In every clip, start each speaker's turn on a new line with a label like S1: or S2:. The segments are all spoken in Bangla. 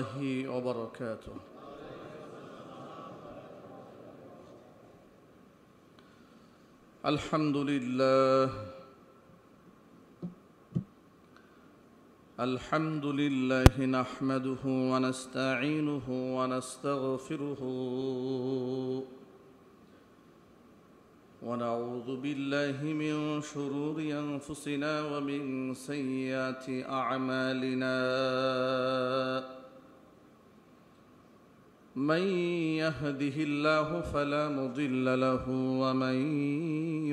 S1: الله وبركاته. الحمد لله نحمده ونستعينه ونستغفره ونعوذ بالله من شرور أنفسنا ومن سيئات أعمالنا. من يهده الله فلا مضل له ومن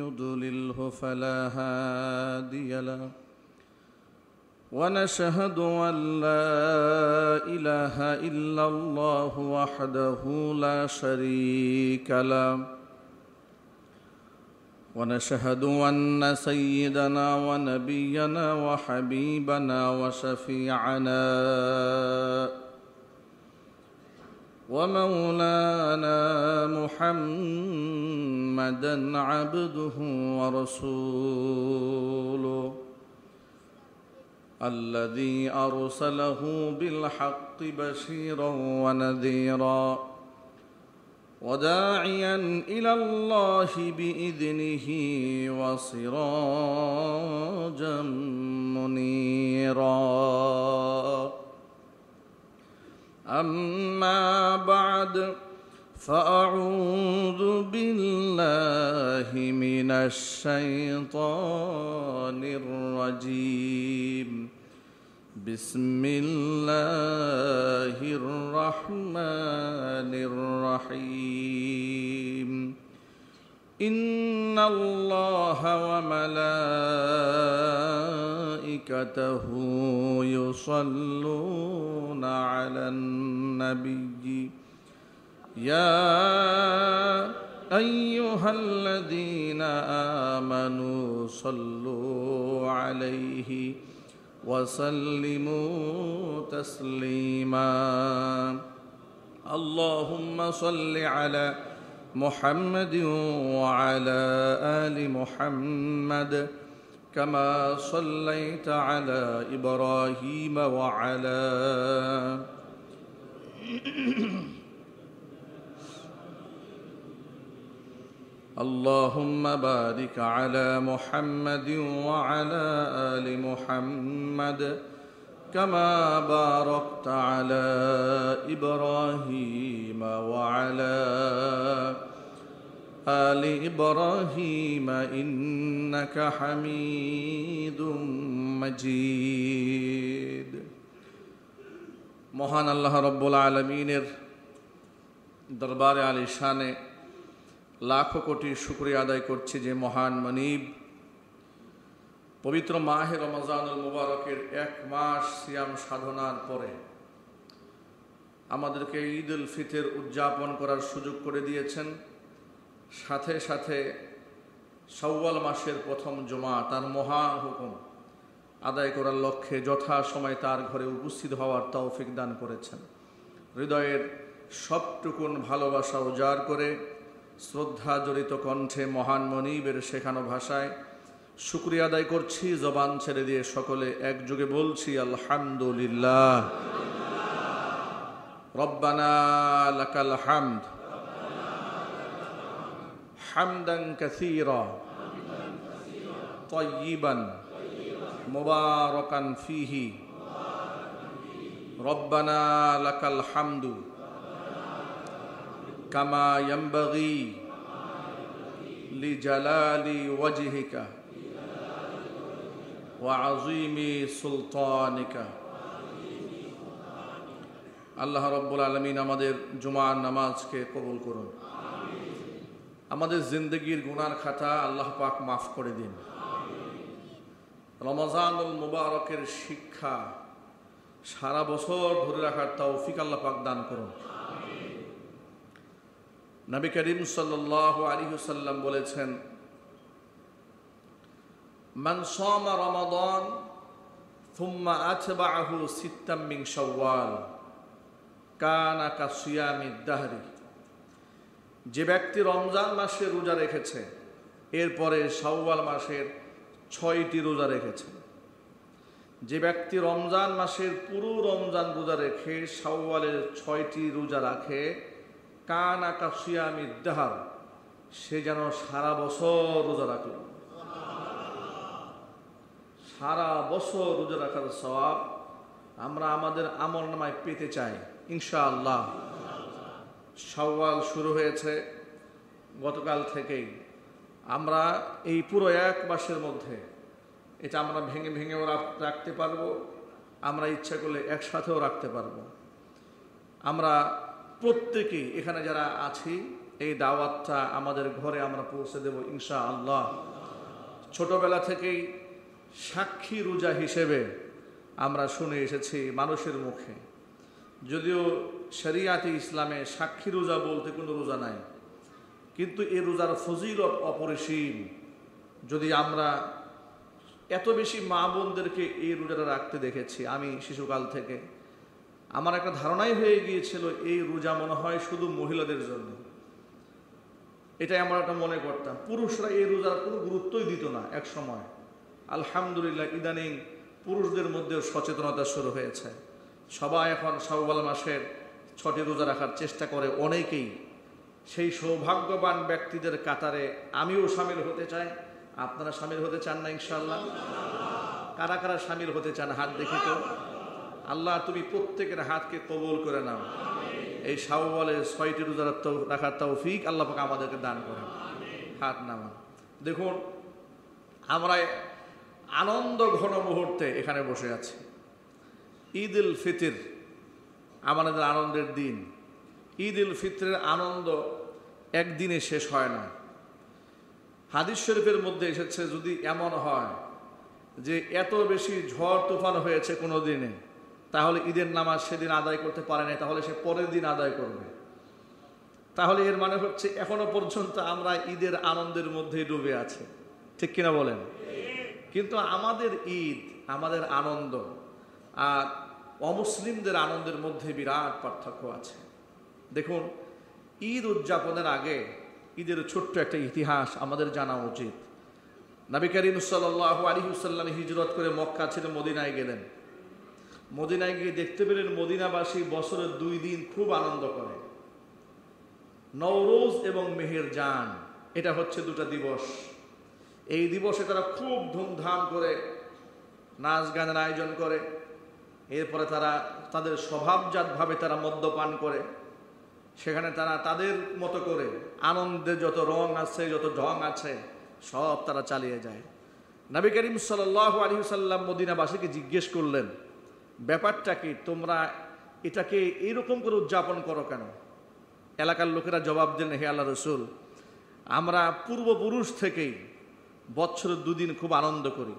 S1: يضلله فلا هادي له. ونشهد أن لا إله إلا الله وحده لا شريك له. ونشهد أن سيدنا ونبينا وحبيبنا وشفيعنا ومولانا محمدا عبده ورسوله الذي أرسله بالحق بشيرا ونذيرا وداعيا إلى الله بإذنه وسراجا منيرا. أما بعد فأعوذ بالله من الشيطان الرجيم. بسم الله الرحمن الرحيم. إن الله وملائكته يصلون على النبي يا أيها الذين آمنوا صلوا عليه وسلموا تسليما. اللهم صل على محمد وعلى آل محمد كما صليت على إبراهيم وعلى اللهم بارك على محمد وعلى آل محمد كما باركت على إبراهيم وعلى آل إبراهيم إنك حميد مجيد. মহান আল্লাহ রব্বুল আলামিনের দরবারে আলিশানে লাখো কোটি শুকরিয়া আদায় করছি যে মহান মনিব পবিত্র মাহে রমজানুল মুবারকের এক মাস সিয়াম সাধনার পরে আমাদেরকে ঈদ উল ফিতর উদযাপন করার সুযোগ করে দিয়েছেন। সাথে সাথে শাওয়াল মাসের প্রথম জুমা তার মহান হুকুম আদায় করার লক্ষ্যে যথাসময়ে তার ঘরে উপস্থিত হওয়ার তৌফিক দান করেছেন। হৃদয়ের সবটুকুন ভালোবাসা উজাড় করে শ্রদ্ধা জড়িত কণ্ঠে মহান মনিবের শেখানো ভাষায় শুকরিয়া আদায় করছি। জবান ছেড়ে দিয়ে সকলে একযোগে বলছি আলহামদুলিল্লাহ। রব্বানা লাকাল হামদ হামদান কাসীরা তাইয়িবান মুবারাকান ফীহি। রব্বানা লাকাল হামদু কামা ইয়ানবাগি লিজালালি ওয়াজহিকা ওয়া আযীমি সুলতানিকা। আল্লাহ রাব্বুল আলামিন আমাদের জুমার নামাজকে কবুল করুন। আমাদের জিন্দেগির গুনার খাতা আল্লাহ পাক মাফ করে দিন। রমজানুল মুবারকের শিক্ষা সারা বছর ধরে রাখার তৌফিক আল্লাহ পাক দান করুন। নবী করিম সাল্লাল্লাহু আলাইহি ওয়াসাল্লাম বলেছেন, মান সামা রমাদান থুম্মা আতবাআহু সিত্তাম মিন শাওয়াল কানা কাসিয়ামিদ দাহরি। যে ব্যক্তি রমজান মাসে রোজা রেখেছে এরপরে শাওয়াল মাসের 6টি রোজা রেখেছে, যে ব্যক্তি রমজান মাসের পুরো রমজান রোজা রেখে শাওয়ালের 6টি রোজা রাখে, কানা কা সিয়ামিদ দাহর, সে যেন সারা বছর রোজা রাখল। সারা বছর রোজা রাখার সওয়াব আমরা আমাদের আমলনামায় পেতে চাই ইনশাআল্লাহ। শাওয়াল শুরু হয়েছে গতকাল থেকেই। আমরা এই পুরো এক মাসের মধ্যে এটা আমরা ভেঙে ভেঙেও রাখতে পারবো, আমরা ইচ্ছা করলে একসাথেও রাখতে পারবো। আমরা প্রত্যেকেই এখানে যারা আছি এই দাওয়াতটা আমাদের ঘরে আমরা পৌঁছে দেব ইনশাআল্লাহ। ছোটবেলা থেকেই সাক্ষী রোজা হিসেবে আমরা শুনে এসেছি মানুষের মুখে, যদিও শরিয়াতে ইসলামে সাক্ষী রোজা বলতে কোনো রোজা নাই, কিন্তু এই রোজার ফজিলত অপরিসীম। যদি আমরা এত বেশি মা বোনদেরকে এই রোজাটা রাখতে দেখেছি, আমি শিশুকাল থেকে আমার একটা ধারণাই হয়ে গিয়েছিল এই রোজা মনে হয় শুধু মহিলাদের জন্য। এটাই আমরা একটা মনে করতাম, পুরুষরা এই রোজার কোনো গুরুত্বই দিত না এক সময়। আলহামদুলিল্লাহ ইদানিং পুরুষদের মধ্যেও সচেতনতা শুরু হয়েছে। সবাই এখন শাওয়াল মাসের 6টি রোজা রাখার চেষ্টা করে অনেকেই। সেই সৌভাগ্যবান ব্যক্তিদের কাতারে আমিও শামিল হতে চাই। আপনারা শামিল হতে চান না ইনশাআল্লাহ? কারা কারা শামিল হতে চান হাত দেখি তো। আল্লাহ তুমি প্রত্যেকের হাতকে কবুল করে নাও। এই শাওয়ালের 6টি রোজা রাখার তৌফিক আল্লাহ পাক আমাদেরকে দান করেন। হাত নামান। দেখুন আমরা আনন্দ ঘন মুহূর্তে এখানে বসে আছি। ঈদ উল ফিতর আমাদের আনন্দের দিন। ঈদ উল ফিতরের আনন্দ একদিনে শেষ হয় না। হাদিস শরীফের মধ্যে এসেছে, যদি এমন হয় যে এত বেশি ঝড় তুফান হয়েছে কোনো দিনে, তাহলে ঈদের নামাজ সেদিন আদায় করতে পারে না, তাহলে সে পরের দিন আদায় করবে। তাহলে এর মানে হচ্ছে এখনো পর্যন্ত আমরা ঈদের আনন্দের মধ্যেই ডুবে আছি, ঠিক কিনা বলেন? কিন্তু আমাদের ঈদ, আমাদের আনন্দ আর অমুসলিমদের আনন্দের মধ্যে বিরাট পার্থক্য আছে। দেখুন, ঈদ উদযাপনের আগে ঈদের ছোট্ট একটা ইতিহাস আমাদের জানা উচিত। নবী করিম সাল্লাল্লাহু আলাইহি ওয়াসাল্লাম হিজরত করে মক্কা ছেড়ে মদিনায় গেলেন। মদিনায় গিয়ে দেখতে পেলেন মদিনাবাসী বছরের 2 দিন খুব আনন্দ করে। নওরোজ এবং মেহেরজান, এটা হচ্ছে 2টা দিবস। এই দিবসে তারা খুব ধুমধাম করে নাচ গানের আয়োজন করে। এরপরে তারা তাদের স্বভাবজাতভাবে তারা মদ্যপান করে। সেখানে তারা তাদের মতো করে আনন্দের যত রং আছে, যত ঢং আছে, সব তারা চালিয়ে যায়। নবী করিম সাল্লাল্লাহু আলাইহি ওয়াসাল্লাম মদিনাবাসীকে জিজ্ঞেস করলেন, ব্যাপারটা কি, তোমরা এটাকে এইরকম করে উদযাপন করো কেন? এলাকার লোকেরা জবাব দিলেন, হে আল্লাহ রসুল, আমরা পূর্বপুরুষ থেকেই বছরে 2 দিন খুব আনন্দ করি।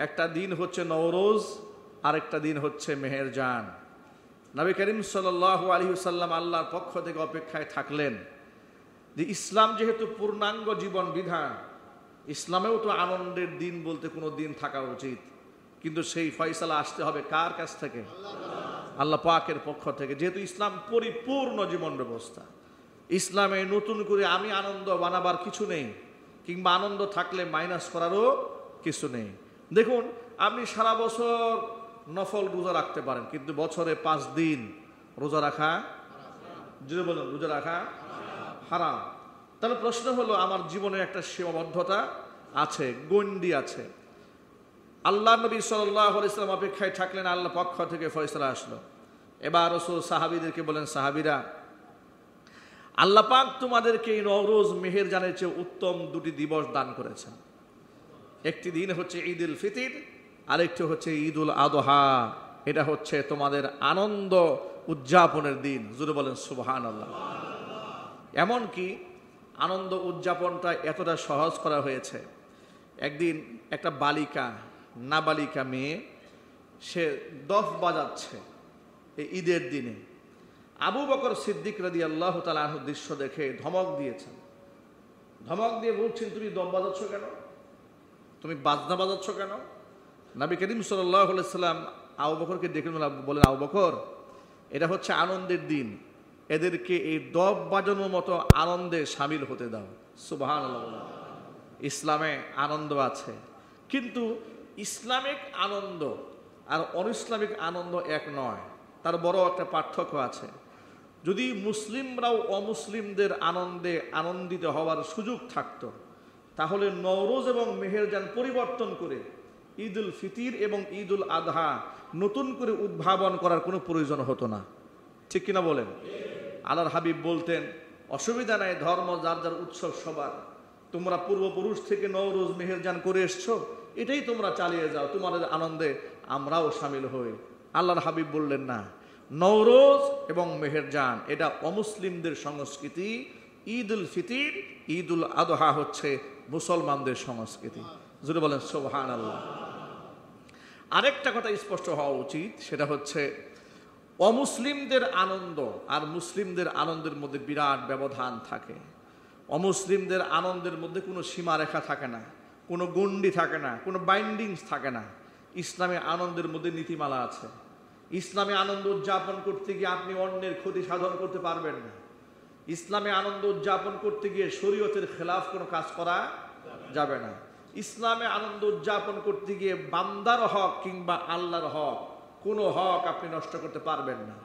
S1: একটা দিন হচ্ছে নওরোজ, আরেকটা দিন হচ্ছে মেহেরজান। নবী করিম সাল্লাল্লাহু আলাইহি ওয়াসাল্লাম আল্লাহর পক্ষ থেকে অপেক্ষায় থাকলেন যে ইসলাম যেহেতু পূর্ণাঙ্গ জীবন বিধান, ইসলামেও তো আনন্দের দিন বলতে কোনো দিন থাকা উচিত। কিন্তু সেই ফয়সালা আসতে হবে কার কাছ থেকে? আল্লাহ পাকের পক্ষ থেকে। যেহেতু ইসলাম পরিপূর্ণ জীবন ব্যবস্থা, ইসলামে নতুন করে আমি আনন্দ বানাবার কিছু নেই, কিংবা আনন্দ থাকলে মাইনাস করারও কিছু নেই। দেখুন, আপনি সারা বছর নফল রোজা রাখতে পারেন, কিন্তু বছরে 5 দিন রোজা রাখা, যদি বলেন রোজা রাখা হারাম। তাহলে প্রশ্ন হলো, আমার জীবনে একটা সীমাবদ্ধতা আছে, গণ্ডি আছে। আল্লাহ নবী সাল্লাল্লাহু আলাইহি ওয়াসাল্লাম অপেক্ষায় থাকলেন, আল্লাহ পক্ষ থেকে ফয়সালা আসলো। এবার রাসূল সাহাবীদেরকে বলেন, সাহাবীরা, আল্লাহ পাক তোমাদেরকে এই নওরোজ মেহেরজানের চেয়ে উত্তম 2টি দিবস দান করেছেন। একটি দিন হচ্ছে ঈদ উল ফিতর, আরেকটি হচ্ছে ঈদ উল আযহা। এটা হচ্ছে তোমাদের আনন্দ উদযাপনের দিন। জোরে বলেন সুবহানাল্লাহ। এমনকি আনন্দ উদযাপনটা এতটা সহজ করা হয়েছে, একদিন একটা বালিকা, নাবালিকা মেয়ে, সে দফ বাজাচ্ছে এই ঈদের দিনে। আবু বকর সিদ্দিক রাদিয়াল্লাহু তাআলা আনহু দৃশ্য দেখে ধমক দিয়েছেন। ধমক দিয়ে বলছেন, তুমি দফ বাজাচ্ছ কেন? তুমি বাজনা বাজাচ্ছ কেন? নবী করিম সাল্লাল্লাহু আলাইহি ওয়াসাল্লাম আবু বকরকে ডেকে বলেন, আবু বকর, এটা হচ্ছে আনন্দের দিন, এদেরকে এই দফ বাজানোর মতো আনন্দে শামিল হতে দাও। সুবহানাল্লাহ। ইসলামে আনন্দ আছে, কিন্তু ইসলামিক আনন্দ আর অনইসলামিক আনন্দ এক নয়, তার বড় একটা পার্থক্য আছে। যদি মুসলিমরাও অমুসলিমদের আনন্দে আনন্দিত হওয়ার সুযোগ থাকতো, তাহলে নওরোজ এবং মেহেরজান পরিবর্তন করে ঈদ উল ফিতির এবং ঈদ উল আদহা নতুন করে উদ্ভাবন করার কোনো প্রয়োজন হতো না। ঠিক কিনা বলেন? আল্লাহর হাবিব বলতেন, অসুবিধা নাই, ধর্ম যার যার উৎসব সবার, তোমরা পূর্বপুরুষ থেকে নওরোজ মেহেরজান করে এসছো, এটাই তোমরা চালিয়ে যাও, তোমাদের আনন্দে আমরাও সামিল হই। আল্লাহর হাবিব বললেন না, নওরোজ এবং মেহেরজান এটা অমুসলিমদের সংস্কৃতি, ঈদ উল ফিতির ঈদ উল আদহা হচ্ছে মুসলমানদের সংস্কৃতি। যদি বলেন সুবহানাল্লাহ। আরেকটা কথা স্পষ্ট হওয়া উচিত, সেটা হচ্ছে অমুসলিমদের আনন্দ আর মুসলিমদের আনন্দের মধ্যে বিরাট ব্যবধান থাকে। অমুসলিমদের আনন্দের মধ্যে কোনো সীমারেখা থাকে না, কোনো গণ্ডি থাকে না, কোনো বাইন্ডিংস থাকে না। ইসলামী আনন্দের মধ্যে নীতিমালা আছে। ইসলামী আনন্দ উদযাপন করতে গিয়ে আপনি অন্যের ক্ষতি সাধন করতে পারবেন না। ইসলামী আনন্দ উদযাপন করতে গিয়ে শরীয়তের খেলাফ কোনো কাজ করা যাবে না। ইসলামে আনন্দ উদযাপন করতে গিয়ে বান্দার হক কিংবা আল্লাহর হক, কোনো হক আপনি নষ্ট করতে পারবেন না।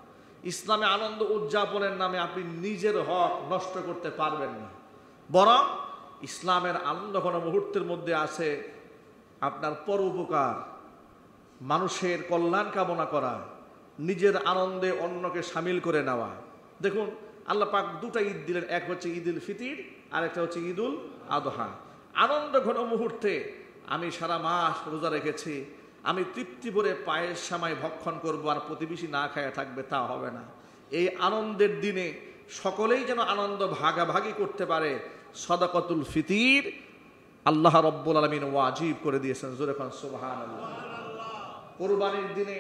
S1: ইসলামে আনন্দ উদযাপনের নামে আপনি নিজের হক নষ্ট করতে পারবেন না। বরং ইসলামের আনন্দ কোনো মুহূর্তের মধ্যে আছে আপনার পরোপকার, মানুষের কল্যাণ কামনা করা, নিজের আনন্দে অন্যকে সামিল করে নেওয়া। দেখুন আল্লাহ পাক দুটা ঈদ দিলেন, এক হচ্ছে ঈদ উল ফিতির আর একটা হচ্ছে ঈদ উল আদহা। আনন্দ ঘন মুহূর্তে আমি সারা মাস রোজা রেখেছি, আমি তৃপ্তি ভরে পায়েস সামাই ভক্ষণ করবো আর প্রতিবেশী না খায়া থাকবে, তা হবে না। এই আনন্দের দিনে সকলেই যেন আনন্দ ভাগাভাগি করতে পারে, সাদাকাতুল ফিতির আল্লাহ রব্বুল আলামিন ওয়াজিব করে দিয়েছেন। জোরে কোন সুবহানাল্লাহ। কুরবানির দিনে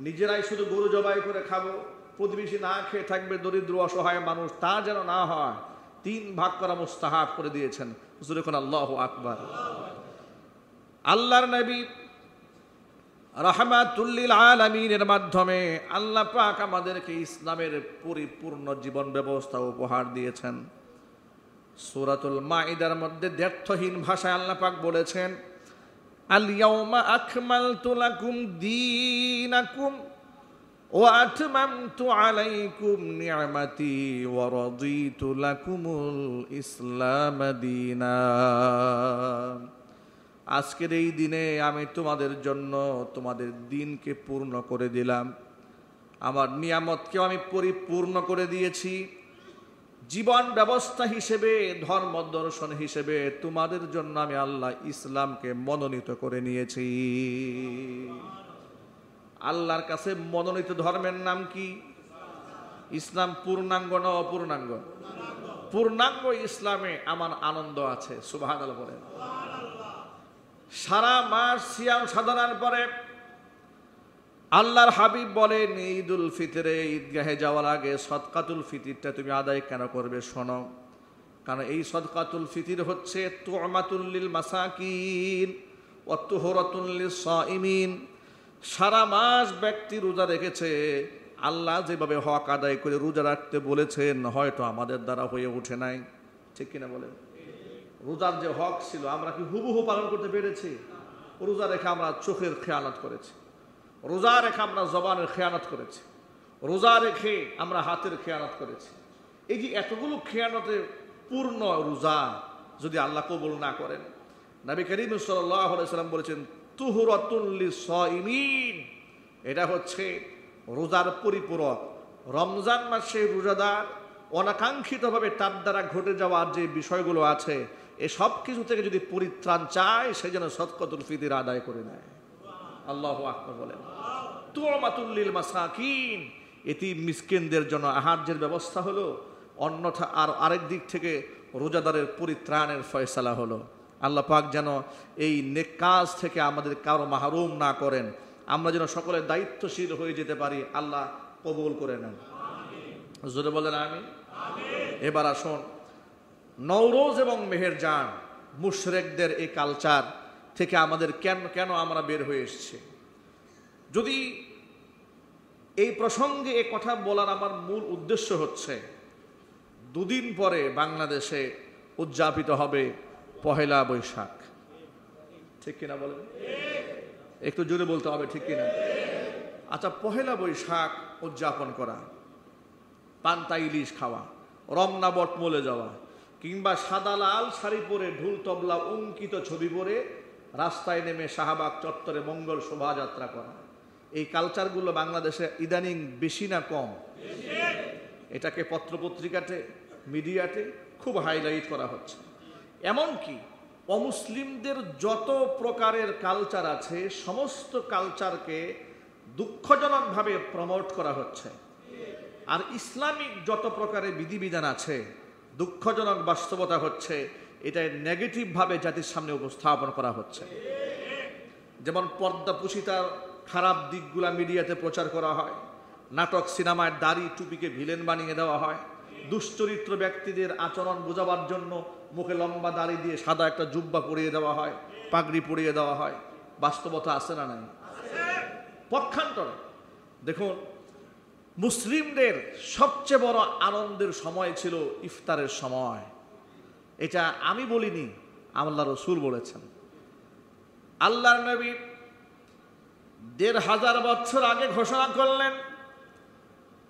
S1: নিজেরাই শুধু গরু জবাই করে খাবো, প্রতিবেশী না খেয়ে থাকবে, দরিদ্র অসহায় মানুষ, তা যেন না হয়, 3 ভাগ করা মুস্তাহাব করে দিয়েছেন। জোরে কোন আল্লাহু আকবার। আল্লাহর নবী রাহমাতুল লিল আলামিনের মাধ্যমে আল্লাহ পাক আমাদেরকে ইসলামের পরিপূর্ণ জীবন ব্যবস্থা উপহার দিয়েছেন। সূরাতুল মাইদার মধ্যে দ্ব্যর্থহীন ভাষায় আল্লাহ পাক বলেছেন, আল ইয়াউমা আকমালতু লাকুম দীনাকুম ওয়া আতমামতু আলাইকুম নি'মাতি ওয়া রাদিতু লাকুমুল ইসলাম দীনা। আজকের এই দিনে আমি তোমাদের জন্য তোমাদের দিনকে পূর্ণ করে দিলাম, আমার নিয়ামতকেও আমি পরিপূর্ণ করে দিয়েছি। জীবন ব্যবস্থা হিসেবে, ধর্ম দর্শন হিসেবে তোমাদের জন্য আমি আল্লাহ ইসলামকে মনোনীত করে নিয়েছি। আল্লাহর কাছে মনোনীত ধর্মের নাম কি? ইসলাম। পূর্ণাঙ্গ না অপূর্ণাঙ্গ? পূর্ণাঙ্গ ইসলামে আমার আনন্দ আছে। সুবহানাল্লাহ বলেন। সারা মাস সিয়াম সাধনার পরে আল্লাহর হাবিব বলেন, ঈদ উল ফিতরে ঈদগাহে যাওয়ার আগে সদকাতুল ফিতিরটা তুমি আদায় কেন করবে শোনো। কারণ এই সদকাতুল ফিতির হচ্ছে তু'মাতুল লিল মাসাকিন ওয়া তুহরাতুন লিস সাইমিন। সারা মাস ব্যক্তি রোজা রেখেছে, আল্লাহ যেভাবে হক আদায় করে রোজা রাখতে বলেছেন হয়তো আমাদের দ্বারা হয়ে ওঠে নাই। ঠিক কিনা বলেন? রোজার যে হক ছিল আমরা কি হুবহু পালন করতে পেরেছি? রোজা রেখে আমরা চোখের খেয়ানত করেছি, রোজা রেখে আমরা জবানের খেয়ানত করেছি, রোজা রেখে আমরা হাতের খেয়ানত করেছি। এই যে এতগুলো খেয়ানতে পূর্ণ রোজা যদি আল্লাহ কবুল না করেন, নবী করিম সাল্লাল্লাহু আলাইহি সাল্লাম বলেছেন তুহরাতুল লিসাইমিন, এটা হচ্ছে রোজার পরিপূরক। রমজান মাসে রোজাদার অনাকাঙ্ক্ষিতভাবে তার দ্বারা ঘটে যাওয়ার যে বিষয়গুলো আছে এসব কিছু থেকে যদি পরিত্রাণ চায় সে যেন সদকাতুল ফিতর আদায় করে নেয়। আল্লাহু আকবার বলেন। তু'মাতুল লিল মাসাকিন, এতিম মিসকিনদের জন্য আহার্যের ব্যবস্থা হলো, অন্যথা আর আরেক দিক থেকে রোজাদারের পরিত্রাণের ফয়সালা হলো। আল্লাহ পাক যেন এই নেক কাজ থেকে আমাদের কারো মাহরুম না করেন, আমরা যেন সকলে দায়িত্বশীল হয়ে যেতে পারি। আল্লাহ কবুল করে নেন। জোরে বলেন আমিন। এবার আসুন, নওরোজ এবং মেহেরজান, মুশরিকদের এই কালচার থেকে আমাদের কেন আমরা বের হয়ে এসেছি। যদি এই প্রসঙ্গে এ কথা বলার আমার মূল উদ্দেশ্য হচ্ছে, 2 দিন পরে বাংলাদেশে উদযাপিত হবে পহেলা বৈশাখ। ঠিক কিনা বলেন? একটু জোরে বলতে হবে, ঠিক কিনা? আচ্ছা, পহেলা বৈশাখ উদযাপন করা, পান্তা ইলিশ খাওয়া, রমনা বটমূলে যাওয়া, কিংবা সাদা লাল শাড়ি পরে ঢোল তবলা অঙ্কিত ছবি পরে রাস্তায় নেমে শাহবাগ চত্বরে মঙ্গল শোভাযাত্রা করা, এই কালচারগুলো বাংলাদেশে ইদানিং বেশি না কম? এটাকে পত্রপত্রিকাতে, মিডিয়াতে খুব হাইলাইট করা হচ্ছে। এমনকি অমুসলিমদের যত প্রকারের কালচার আছে সমস্ত কালচারকে দুঃখজনকভাবে প্রমোট করা হচ্ছে। আর ইসলামিক যত প্রকারের বিধিবিধান আছে, দুঃখজনক বাস্তবতা হচ্ছে এটা নেগেটিভভাবে জাতির সামনে উপস্থাপন করা হচ্ছে। যেমন পর্দাপুষিতার খারাপ দিকগুলা মিডিয়াতে প্রচার করা হয়, নাটক সিনেমায় দাড়ি টুপিকে ভিলেন বানিয়ে দেওয়া হয়, দুশ্চরিত্র ব্যক্তিদের আচরণ বোঝাবার জন্য মুখে লম্বা দাড়ি দিয়ে সাদা একটা জুব্বা পরিয়ে দেওয়া হয়, পাগড়ি পরিয়ে দেওয়া হয়। বাস্তবতা আছে না নাই? পক্ষান্তরে দেখুন, মুসলিমদের সবচেয়ে বড় আনন্দের সময় ছিল ইফতারের সময়। এটা আমি বলিনি, আল্লাহ রসুল বলেছেন। আল্লাহর নবী ১৫০০ বছর আগে ঘোষণা করলেন,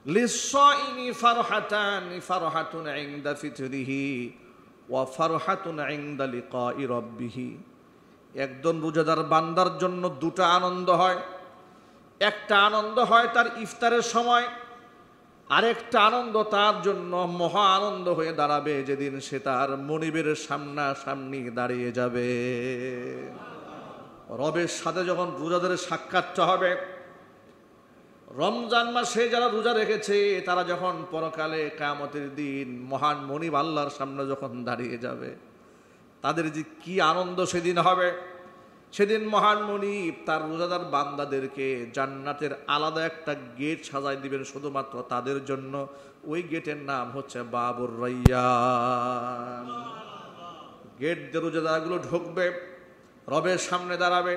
S1: লিস-সাইমি ফারহাতানি, ফারহাতুন ইনদা ফিতরিহি ওয়া ফারহাতুন ইনদা লিকাই রাব্বিহি। একজন রোজাদার বান্দার জন্য দুটো আনন্দ হয়। একটা আনন্দ হয় তার ইফতারের সময়, আরেকটা আনন্দ তার জন্য মহা আনন্দ হয়ে দাঁড়াবে যেদিন সে তার মনিবের সামনাসামনি দাঁড়িয়ে যাবে। রবের সাথে যখন রোজাদের সাক্ষাৎটা হবে, রমজান মাসে যারা রোজা রেখেছে তারা যখন পরকালে কিয়ামতের দিন মহান মনিব আল্লাহর সামনে যখন দাঁড়িয়ে যাবে, তাদের যে কি আনন্দ সেদিন হবে। সেদিন মহান মনিব তার রোজাদার বান্দাদেরকে জান্নাতের আলাদা একটা গেট সাজায় দিবেন শুধুমাত্র তাদের জন্য। ওই গেটের নাম হচ্ছে বাবুর রায়্যান। গেট দিয়ে রোজাদারগুলো ঢুকবে, রবের সামনে দাঁড়াবে।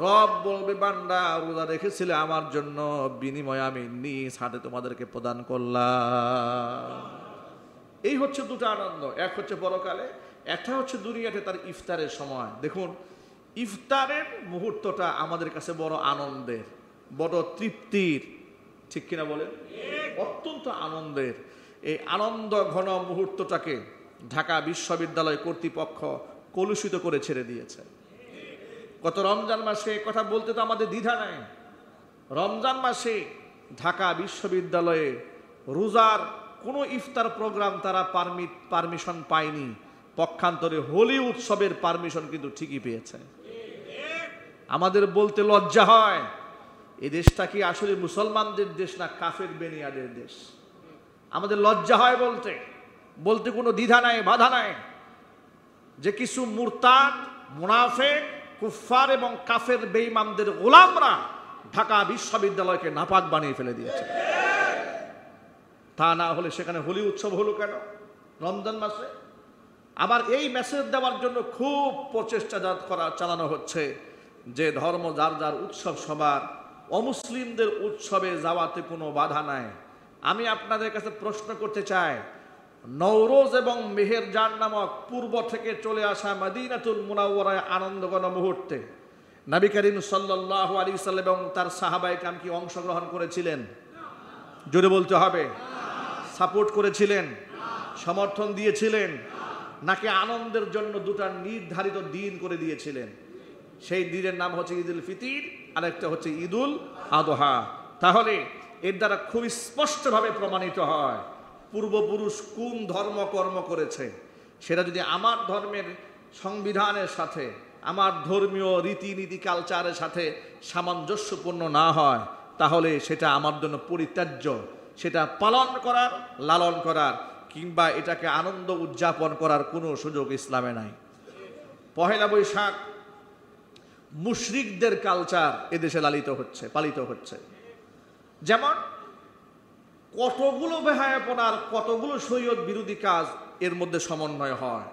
S1: রব বলবে, বান্দা রোজা রেখেছিলে আমার জন্য, বিনিময়ে আমি নিজ হাতে তোমাদেরকে প্রদান করলাম। এই হচ্ছে দুটো আনন্দ, এক হচ্ছে পরকালে, একটা হচ্ছে দুনিয়াতে তার ইফতারের সময়। দেখুন, ইফতারের মুহূর্তটা আমাদের কাছে বড় আনন্দের, বড় তৃপ্তির, ঠিক কিনা বলেন? অত্যন্ত আনন্দের। এই আনন্দ ঘন মুহূর্তটাকে ঢাকা বিশ্ববিদ্যালয় কর্তৃপক্ষ কলুষিত করে ছেড়ে দিয়েছে। গত রমজান মাসে কথা বলতে তো আমাদের দ্বিধা নাই। রমজান মাসে ঢাকা বিশ্ববিদ্যালয়ে রোজার কোনো ইফতার প্রোগ্রাম তারা পারমিশন পায়নি, পক্ষান্তরে হোলি উৎসবের পারমিশন কিন্তু ঠিকই পেয়েছে। আমাদের বলতে লজ্জা হয়, এই দেশটা কি আসলে মুসলমানদের দেশ না কাফের বেনিয়াদের দেশ? আমাদের লজ্জা হয় বলতে কোনো দ্বিধা নাই, বাধা নাই যে কিছু মুরতাদ, মুনাফিক, কুফফার এবং কাফের বেঈমানদের গোলামরা ঢাকা বিশ্ববিদ্যালয়কে নাপাক বানিয়ে ফেলে দিয়েছে। তা না হলে সেখানে হোলি উৎসব হলো কেন রমজান মাসে? আবার এই মেসেজ দেওয়ার জন্য খুব প্রচেষ্টা চালানো হচ্ছে যে ধর্ম যার যার উৎসব সবার, অমুসলিমদের উৎসবে যাওয়াতে কোনো বাধা নাই। আমি আপনাদের কাছে প্রশ্ন করতে চাই, নওরোজ এবং মেহেরজান নামক পূর্ব থেকে চলে আসা মদিনাতুল মুনাওয়ারায় আনন্দঘন মুহূর্তে নবী করিম সাল্লাল্লাহু আলাইহি সাল্লাম এবং তার সাহাবায়ে কেরাম কি অংশগ্রহণ করেছিলেন? জোরে বলতে হবে। সাপোর্ট করেছিলেন? সমর্থন দিয়েছিলেন? নাকি আনন্দের জন্য দুটা নির্ধারিত দিন করে দিয়েছিলেন? সেই দিনের নাম হচ্ছে ঈদুল ফিতর, আরেকটা হচ্ছে ঈদুল আযহা। তাহলে এর দ্বারা খুব স্পষ্টভাবে প্রমাণিত হয় পূর্বপুরুষ কোন ধর্মকর্ম করেছে, সেটা যদি আমার ধর্মের সংবিধানের সাথে, আমার ধর্মীয় রীতিনীতি কালচারের সাথে সামঞ্জস্যপূর্ণ না হয়, তাহলে সেটা আমার জন্য পরিত্যাজ্য। সেটা পালন করার, লালন করার কিংবা এটাকে আনন্দ উদযাপন করার কোনো সুযোগ ইসলামে নাই। পহেলা বৈশাখ মুশরিকদের কালচার এদেশে পালিত হচ্ছে। যেমন কতগুলো বেহায়াপনার, কতগুলো শরীয়ত বিরোধী কাজ এর মধ্যে সমন্বয় হয়।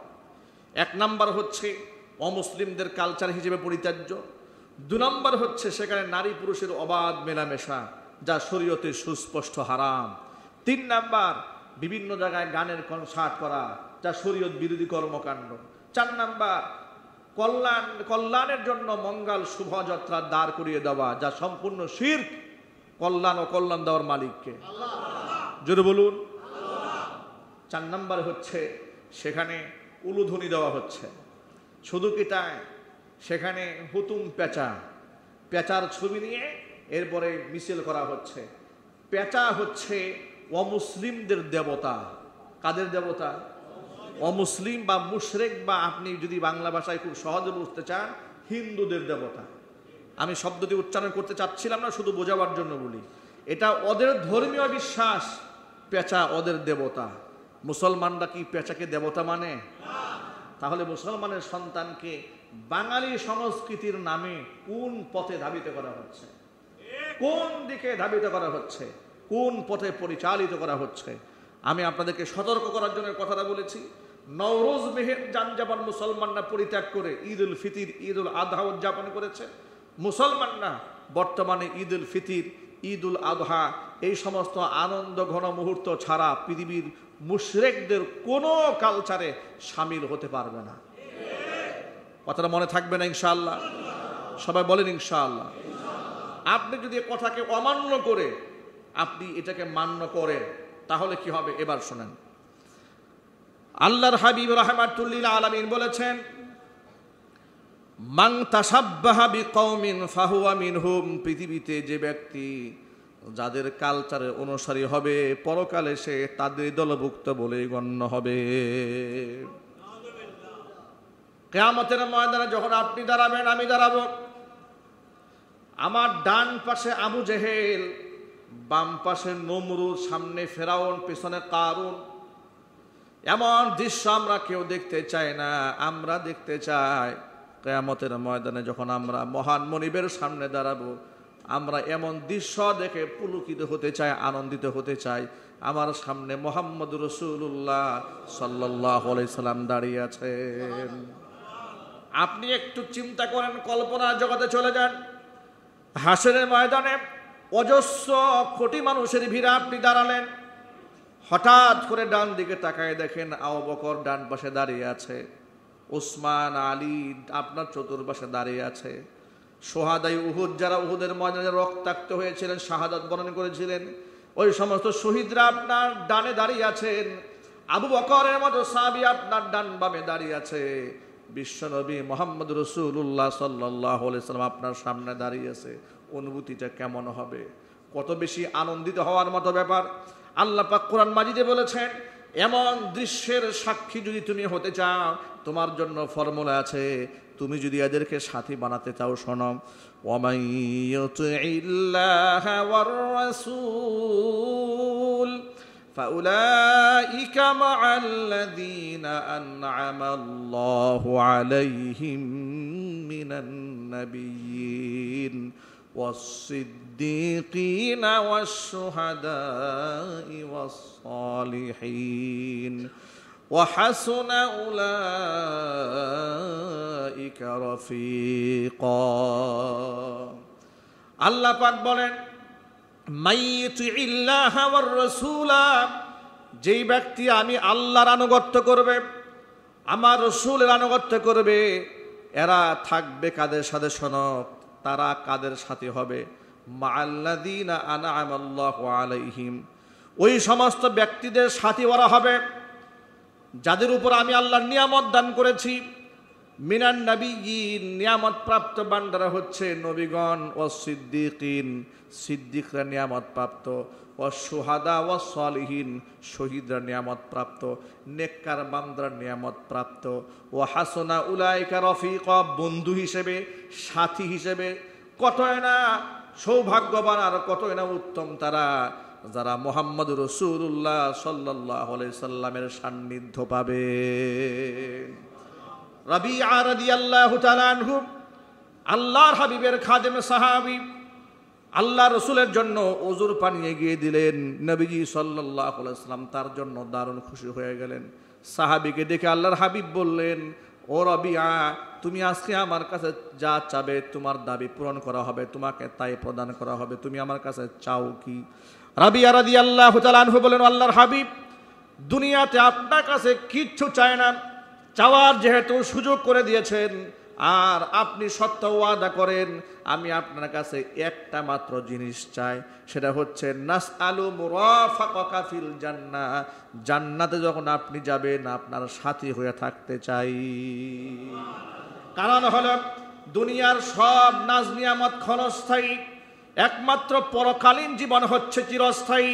S1: এক নাম্বার হচ্ছে অমুসলিমদের কালচার হিসেবে পরিত্যাজ্য। 2 নম্বর হচ্ছে সেখানে নারী পুরুষের অবাধ মেলামেশা, যা শরীয়তে সুস্পষ্ট হারাম। 3 নাম্বার বিভিন্ন জায়গায় গানের কনসার্ট করা, যা শরীয়ত বিরোধী কর্মকাণ্ড। 4 নাম্বার কল্যাণের জন্য মঙ্গল শুভযাত্রা দাঁড় করিয়ে দেওয়া, যা সম্পূর্ণ শিরক। কল্যাণ ও কল্যাণ দেওয়ার মালিককে জোরে বলুন। 4 নম্বর হচ্ছে সেখানে উলুধ্বনি দেওয়া হচ্ছে। শুধু কি তাই, সেখানে হুতুম পেঁচার ছবি নিয়ে এরপরে মিছিল করা হচ্ছে। পেঁচা হচ্ছে অমুসলিমদের দেবতা। কাদের দেবতা? অমুসলিম বা মুশরিক, বা আপনি যদি বাংলা ভাষায় খুব সহজে বুঝতে চান, হিন্দুদের দেবতা। আমি শব্দটি উচ্চারণ করতে চাচ্ছিলাম না, শুধু বোঝাবার জন্য বলি। এটা ওদের ধর্মীয় বিশ্বাস, পেঁচা ওদের দেবতা। মুসলমানরা কি পেঁচাকে দেবতা মানে? তাহলে মুসলমানের সন্তানকে বাঙালি সংস্কৃতির নামে কোন পথে ধাবিত করা হচ্ছে, কোন দিকে ধাবিত করা হচ্ছে, কোন পথে পরিচালিত করা হচ্ছে? আমি আপনাদেরকে সতর্ক করার জন্য কথাটা বলেছি। নওরোজ মেহের যানজাবান মুসলমানরা পরিত্যাগ করে ঈদ উল ফিতর, ঈদ উল আদহা উদযাপন করেছে। মুসলমানরা বর্তমানে ঈদ উল ফিতর, ঈদ উল আদহা এই সমস্ত আনন্দ ঘন মুহূর্ত ছাড়া পৃথিবীর মুশরিকদের কোনো কালচারে শামিল হতে পারবে না। কথাটা মনে থাকবে না ইনশাআল্লাহ? সবাই বলেন ইনশাআল্লাহ। আপনি যদি কথাকে অমান্য করে আপনি এটাকে মান্য করেন, তাহলে কি হবে এবার শোনেন। আল্লাহর হাবিব রাহমাতুল লিল আলামিন বলেছেন, মান তাশাব্বাহা বিকওমিন ফাহুয়া মিনহুম। পৃথিবীতে যে ব্যক্তি যাদের কালচারের অনুসারী হবে, পরকালে সে তাদের দলভুক্ত বলে গণ্য হবে। কিয়ামতের ময়দানে যখন আপনি দাঁড়াবেন, আমি দাঁড়াবো, আমার ডান পাশে আবু জেহেল, বাম পাশে নমরুদ, সামনে ফেরাউন, পেছনে কারুন। এমন দৃশ্য আমরা কেউ দেখতে চাই না। আমরা দেখতে চাই কিয়ামতের ময়দানে যখন আমরা মহান মনিবের সামনে দাঁড়াবো, আমরা এমন দৃশ্য দেখে পুলকিত হতে চাই, আনন্দিত হতে চাই। আমার সামনে মুহাম্মদ রাসূলুল্লাহ সাল্লাল্লাহু আলাইহি সাল্লাম দাঁড়িয়ে আছেন। আপনি একটু চিন্তা করেন, কল্পনার জগতে চলে যান। হাসরের ময়দানে অজস্র কোটি মানুষের ভিড়ে আপনি দাঁড়ালেন। হঠাৎ করে ডান দিকে তাকায় দেখেন আবু বকর ডান পাশে দাঁড়িয়ে আছে, উসমান, আলী আপনার চতুর্পাশে দাঁড়িয়ে আছে। সোহাদাই উহুদ, যারা উহুদের ময়দানে রক্তাক্ত হয়েছিলেন, শাহাদাত বরণ করেছিলেন, ওই সমস্ত শহীদরা আপনার ডানে দাঁড়িয়ে আছেন। আবু বকরের মতো সাহাবী আপনার ডান বামে দাঁড়িয়ে আছে। বিশ্বনবী মুহাম্মদ রাসূলুল্লাহ সাল্লাল্লাহু আলাইহি সাল্লাম আপনার সামনে দাঁড়িয়ে আছে। অনুভূতিটা কেমন হবে? কত বেশি আনন্দিত হওয়ার মতো ব্যাপার। আল্লাহ পাক কোরআন মাজিদে বলেছেন, এমন দৃশ্যের সাক্ষী যদি তুমি হতে চাও, তোমার জন্য ফর্মুলা আছে। তুমি যদি এদেরকে সাথী বানাতে চাও, শোনো, ওয়ামান ইউতিইল্লাহা ওয়ার রাসূল ফাউলাইকা মাআল্লাযীনা আন'আমাল্লাহু আলাইহিম মিনান নাবিয়্যিন والصديقين والشهداء والصالحين وحسن أولئك رفيقا। আল্লাহ পাক বলেন, মাইয়ুতিইল্লাহ ওয়ার রাসূলা, যেই ব্যক্তি আমি আল্লাহর আনুগত্য করবে, আমার রাসূলের আনুগত্য করবে, এরা থাকবে কাদের সাথে? শোনো, তারা কাদের সাথে হবে? মাআল্লাযীনা আন'আমাল্লাহু আলাইহিম, ওই সমস্ত ব্যক্তিদের সাথী ওরা হবে যাদের উপর আমি আল্লাহর নিয়ামত দান করেছি। মিনান নাবিয়্যিন, নিয়ামত প্রাপ্ত বান্দারা হচ্ছে নবীগণ। ও সিদ্দিকিন, সিদ্দিকরা নিয়ামত প্রাপ্ত। ও শুহাদা ও সালিহিন, শহীদরা নিয়ামত প্রাপ্ত। নেককার বান্দারা নিয়ামত প্রাপ্ত। ও হাসনা উলাইকা রফিকা, বন্ধু হিসেবে, সাথী হিসেবে। কতই না সৌভাগ্যবান আর কতই না উত্তম তারা, যারা মুহাম্মদ রাসূলুল্লাহ সাল্লাল্লাহু আলাইহি সাল্লামের সান্নিধ্য পাবে। রাবিআ রাদিয়াল্লাহু তাআলা আনহু, আল্লাহর হাবিবের খাদেম সাহাবী, আল্লাহ রসুলের জন্য ওযুর পানি এগিয়ে দিলেন। নবীজি সাল্লাল্লাহু আলাইহি সাল্লাম তার জন্য দারুণ খুশি হয়ে গেলেন। সাহাবীকে দেখে আল্লাহর হাবিব বললেন, ও রাবিআ, তুমি আজকে আমার কাছে যা চাবে তোমার দাবি পূরণ করা হবে, তোমাকে তাই প্রদান করা হবে। তুমি আমার কাছে চাও কি? রাবিআ রাদিয়াল্লাহু তাআলা আনহু বলেন, আল্লাহর হাবিব, দুনিয়াতে আপনার কাছে কিচ্ছু চায় না, চাওয়ার যেহেতু সুযোগ করে দিয়েছেন, আর আপনি সত্য ওয়াদা করেন আমি আপনার কাছে একটা মাত্র জিনিস চাই, সেটা হচ্ছে নাসআলু মুরাফাকাকা ফিল জান্নাহ, জান্নাতে যখন আপনি যাবেন আপনার সাথী হয়ে থাকতে চাই। কারণ হলো দুনিয়ার সব নাজ নিয়ামত ক্ষণস্থায়ী, একমাত্র পরকালীন জীবন হচ্ছে চিরস্থায়ী।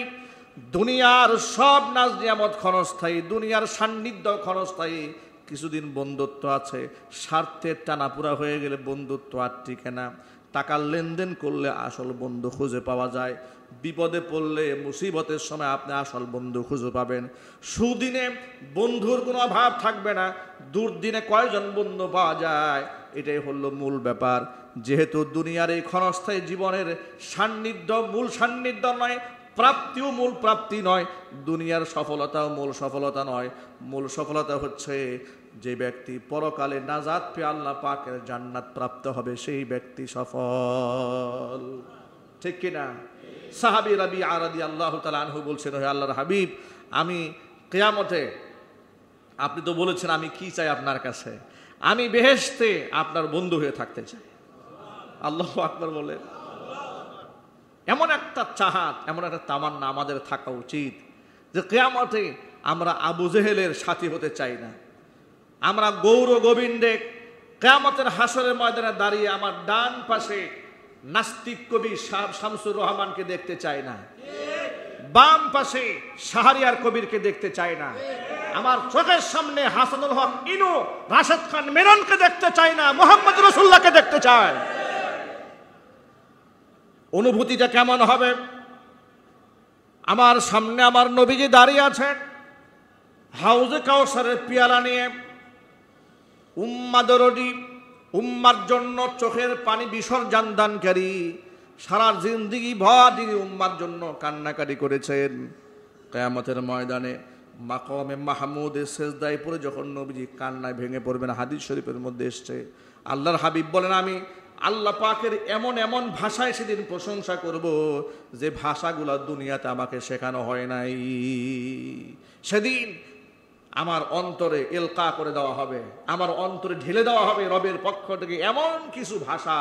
S1: দুনিয়ার সব নাজ নিয়ামত ক্ষণস্থায়ী, দুনিয়ার সান্নিধ্য ক্ষণস্থায়ী, কিছুদিন বন্ধুত্ব আছে, স্বার্থের টানাপুরা হয়ে গেলে বন্ধুত্ব আর টিকে না। টাকার লেনদেন করলে আসল বন্ধু খুঁজে পাওয়া যায়, বিপদে পড়লে মুসিবতের সময় আপনি আসল বন্ধু খুঁজে পাবেন। সুদিনে বন্ধুর কোনো অভাব থাকবে না, দুর্দিনে কয়জন বন্ধু পাওয়া যায়, এটাই হলো মূল ব্যাপার। যেহেতু দুনিয়ার এই ক্ষণস্থায়ী জীবনের সান্নিধ্য মূল সান্নিধ্য নয়, প্রাপ্তিও মূল প্রাপ্তি নয়, দুনিয়ার সফলতাও মূল সফলতা নয়, মূল সফলতা হচ্ছে যে ব্যক্তি পরকালে নাজাত পেয়ে আল্লাহ পাকের জান্নাত প্রাপ্ত হবে, সেই ব্যক্তি সফল। ঠিক কিনা? সাহাবী রাবিআ রাদিয়াল্লাহু তাআলা আনহু বলছেন, হে আল্লাহর হাবিব, আমি কিয়ামতে, আপনি তো বলেছেন আমি কি চাই আপনার কাছে, আমি বেহেশতে আপনার বন্ধু হয়ে থাকতে চাই। আল্লাহু আকবার বলেন। এমন একটা চাহাত, এমন একটা তামান্না আমাদের থাকা উচিত যে কিয়ামতে আমরা আবু জেহেলের সাথী হতে চাই না, আমরা গৌর গোবিন্দে কিয়ামতের হাসরের ময়দানে দাঁড়িয়ে আমার ডান পাশে নাস্তিক কবি শামসুর রহমানকে দেখতে চাই না, বাম পাশে শাহরিয়ার কবিরকে দেখতে চাই না, আমার চোখের সামনে হাসানুল হক ইনু, রাশেদ খান মেননকে দেখতে চাই না, মোহাম্মদ রাসূলুল্লাহকে দেখতে চাই। অনুভূতিটা কেমন হবে? আমার সামনে আমার নবীজি দাঁড়িয়ে আছেন হাউজে কাউসারের পিয়ালা নিয়ে, উম্মাহ দরদি, উম্মার জন্য চোখের পানি বিসর্জন দানকারী, সারা জিন্দেগি ভর তিনি উম্মার জন্য কান্নাকাটি করেছেন। কিয়ামতের ময়দানে মাকামে মাহমুদের সেজদায় পড়ে যখন নবীজি কান্নায় ভেঙে পড়বেন, হাদিস শরীফের মধ্যে এসছে, আল্লাহর হাবিব বলেন আমি আল্লাহ পাকের এমন এমন ভাষায় সেদিন প্রশংসা করব যে ভাষাগুলো দুনিয়াতে আমাকে শেখানো হয় নাই। সেদিন আমার অন্তরে এলকা করে দেওয়া হবে, আমার অন্তরে ঢেলে দেওয়া হবে রবের পক্ষ থেকে এমন কিছু ভাষা,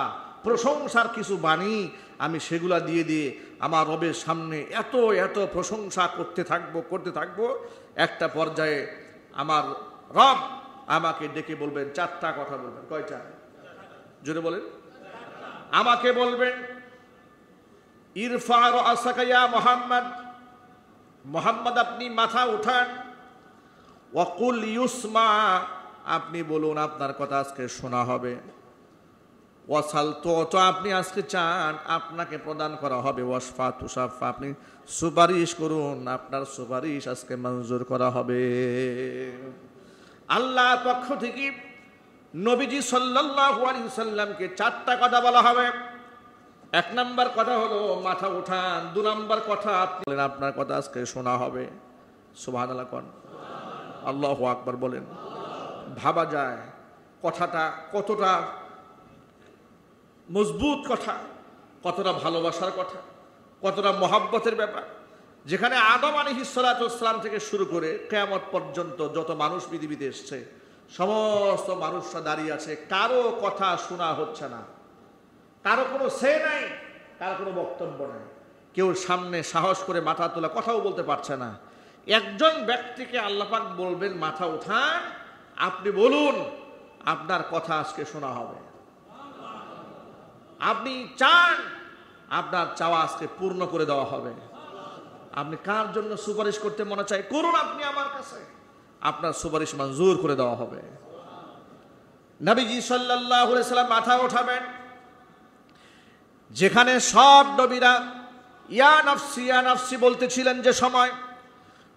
S1: প্রশংসার কিছু বাণী, আমি সেগুলা দিয়ে দিয়ে আমার রবের সামনে এত এত প্রশংসা করতে থাকবো। একটা পর্যায়ে আমার রব আমাকে ডেকে বলবেন, চারটা কথা বলবেন। কয়টা? জোরে বলেন। আমাকে বলবেন ইরফা রাসাকা ইয়া মুহাম্মদ, মুহাম্মদ আপনি মাথা উঠান, ওয়াকুল ইউসমা, আপনি বলুন আপনার কথা আজকে শোনা হবে, ওয়াসাল তো আপনি আজকে চান আপনাকে প্রদান করা হবে, ওয়াসফা তুসাফা, আপনি সুপারিশ করুন আপনার সুপারিশ আজকে মঞ্জুর করা হবে। আল্লাহর পক্ষ থেকে নবীজি সাল্লাল্লাহু আলাইহি সাল্লামকে চারটা কথা বলা হবে। এক নাম্বার কথা হলো মাথা উঠান, দুই নাম্বার কথা আপনি বলেন আপনার কথা আজকে শোনা হবে। সুবহানাল্লাহ কোন, আল্লাহু আকবার বলেন। ভাবা যায় কথাটা কতটা মজবুত কথা, কতটা ভালোবাসার কথা, কতটা মহাব্বতের ব্যাপার, যেখানে আদম আলাইহিস সালাতু ওয়াস সালাম থেকে শুরু করে কিয়ামত পর্যন্ত যত মানুষ পৃথিবীতে এসেছে সমস্ত মানুষরা দাঁড়িয়ে আছে, কারো কথা শোনা হচ্ছে না, কারো কোনো সে নাই, কারো কোনো বক্তব্য নাই, কেউ সামনে সাহস করে মাথা তোলা কথাও বলতে পারছে না। একজন ব্যক্তিকে আল্লাহ পাক বলবেন মাথা উঠান, আপনি বলুন আপনার কথা আজকে শোনা হবে। আপনি চান আপনার চাওয়া আজকে পূর্ণ করে দেওয়া হবে। আপনি কার জন্য সুপারিশ করতে মনে চায় করুন আপনি আমার কাছে, আপনার সুপারিশ মঞ্জুর করে দেওয়া হবে। নবীজি সাল্লাল্লাহু আলাইহি সাল্লাম মাথা উঠাবেন, যেখানে সব নবীরা ইয়া নাফসি বলতেছিলেন, যে সময়